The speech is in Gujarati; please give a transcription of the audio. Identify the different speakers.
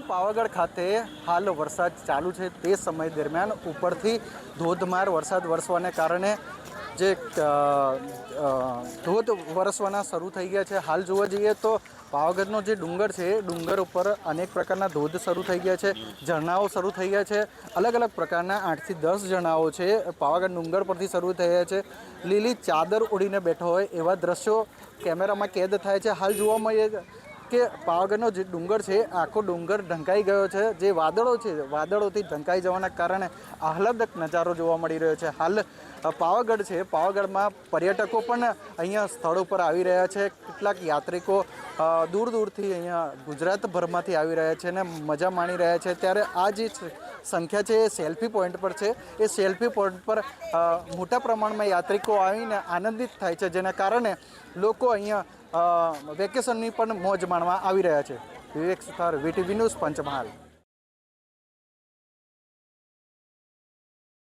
Speaker 1: પાવાગઢ ખાતે હાલ વરસાદ ચાલુ છે તે સમય દરમિયાન ઉપરથી ધોધમાર વરસાદ વરસવાને કારણે જે ધોધ વરસવાના શરૂ થઈ ગયા છે। હાલ જોવા જઈએ તો પાવાગઢનો જે ડુંગર છે એ ડુંગર ઉપર અનેક પ્રકારના ધોધ શરૂ થઈ ગયા છે, ઝરણાઓ શરૂ થઈ ગયા છે। અલગ અલગ પ્રકારના 8 થી 10 ઝરણાઓ છે પાવાગઢ ડુંગર પરથી શરૂ થયા છે। લીલી ચાદર ઓઢીને બેઠો હોય એવા દ્રશ્યો કેમેરામાં કેદ થાય છે। હાલ જોવા મળે કે પાવાગઢનો જે ડુંગર છે આખો ડુંગર ઢંકાઈ ગયો છે। જે વાદળો છે વાદળોથી ઢંકાઈ જવાના કારણે આહલાદક નજારો જોવા મળી રહ્યો છે। હાલ પાવાગઢ છે, પાવાગઢમાં પર્યટકો પણ અહીંયા સ્થળ ઉપર આવી રહ્યા છે। કેટલાક યાત્રિકો દૂર દૂરથી અહીંયા ગુજરાતભરમાંથી આવી રહ્યા છે અને મજા માણી રહ્યા છે। ત્યારે આ જે સંખ્યા છે એ સેલ્ફી પોઈન્ટ પર છે। એ સેલ્ફી પોઈન્ટ પર મોટા પ્રમાણમાં યાત્રિકો આવીને આનંદિત થાય છે, જેના કારણે લોકો અહીંયા વેકેશનની પણ મોજ માણવા આવી રહ્યા છે। વિવેક સુથાર, વીટીવી ન્યૂઝ, પંચમહાલ।